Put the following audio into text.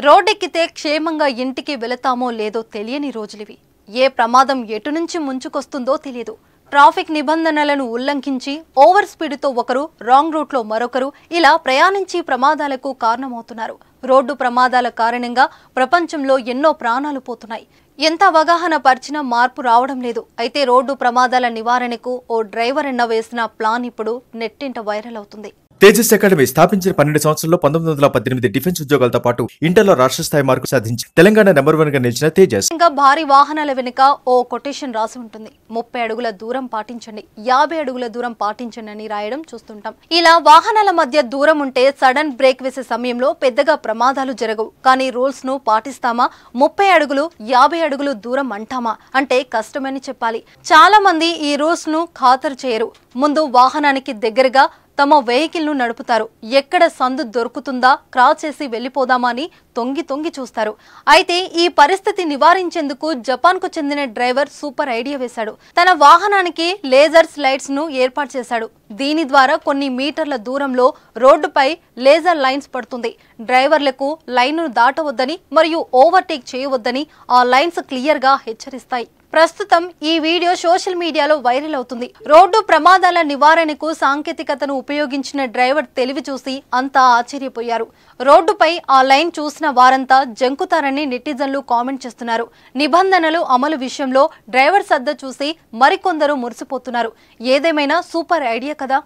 రోడ్డెక్కితే క్షేమంగా ఇంటికి వెళతామో లేదో తెలియని రోజులివి. ఏ ప్రమాదం ఎటు నుంచి ముంచుకొస్తుందో తెలియదు. ట్రాఫిక్ నిబంధనలను ఉల్లంఘించి ఓవర్ స్పీడ్తో ఒకరు, రాంగ్ రూట్లో మరొకరు ఇలా ప్రయాణించి ప్రమాదాలకు కారణమవుతున్నారు. రోడ్డు ప్రమాదాల కారణంగా ప్రపంచంలో ఎన్నో ప్రాణాలు పోతున్నాయి. ఎంత అవగాహన పరిచినా మార్పు రావడం లేదు. అయితే రోడ్డు ప్రమాదాల నివారణకు ఓ డ్రైవర్ అన్న వేసిన ప్లాన్ ఇప్పుడు నెట్టింట వైరల్ అవుతుంది. తేజస్ అకాడమీ స్థాపించిన 12 సంవత్సరాల్లో 1918 డిఫెన్స్ ఉద్యోగాలతో పాటు ఇంటర్లో రాష్ట్ర స్థాయి మార్కు సాధించి తెలంగాణ నెంబర్ 1 గా నిలిచిన తేజస్. ఇంకా భారీ వాహనాల వెనుక ఓ కొటేషన్ రాసి ఉంటుంది. 30 అడుగుల దూరం పాటించండి, 50 అడుగుల దూరం పాటించండి అని రాయడం చూస్తుంటాం. ఇలా వాహనాల మధ్య దూరం ఉంటే సడన్ బ్రేక్ వేసే సమయంలో పెద్దగా ప్రమాదాలు జరగవు. కానీ రూల్స్ ను పాటిస్తామా? 30 అడుగులు 50 అడుగులు దూరం అంటామా అంటే కష్టమని చెప్పాలి. చాలా మంది ఈ రూల్స్ ను ఖాతరు చేయరు. ముందు వాహనానికి దగ్గరగా తమ వెహికల్ ను నడుపుతారు. ఎక్కడ సందు దొరుకుతుందా క్రాస్ చేసి వెళ్లిపోదామా అని తొంగి తొంగి చూస్తారు. అయితే ఈ పరిస్థితి నివారించేందుకు జపాన్ కు చెందిన డ్రైవర్ సూపర్ ఐడియా వేశాడు. తన వాహనానికి లేజర్స్ లైట్స్ ను ఏర్పాటు చేశాడు. దీని ద్వారా కొన్ని మీటర్ల దూరంలో రోడ్డుపై లేజర్ లైన్స్ పడుతుంది. డ్రైవర్లకు లైన్ ను దాటవద్దని మరియు ఓవర్టేక్ చేయవద్దని ఆ లైన్స్ క్లియర్ గా హెచ్చరిస్తాయి. ప్రస్తుతం ఈ వీడియో సోషల్ మీడియాలో వైరల్ అవుతుంది. రోడ్డు ప్రమాదాల నివారణకు సాంకేతికతను ఉపయోగించిన డ్రైవర్ తెలివి చూసి అంతా ఆశ్చర్యపోయారు. రోడ్డుపై ఆ లైన్ చూసిన వారంతా జంకుతారని నెటిజన్లు కామెంట్ చేస్తున్నారు. నిబంధనలు అమలు విషయంలో డ్రైవర్ శ్రద్ధ చూసి మరికొందరు మురిసిపోతున్నారు. ఏదేమైనా సూపర్ ఐడియా కదా.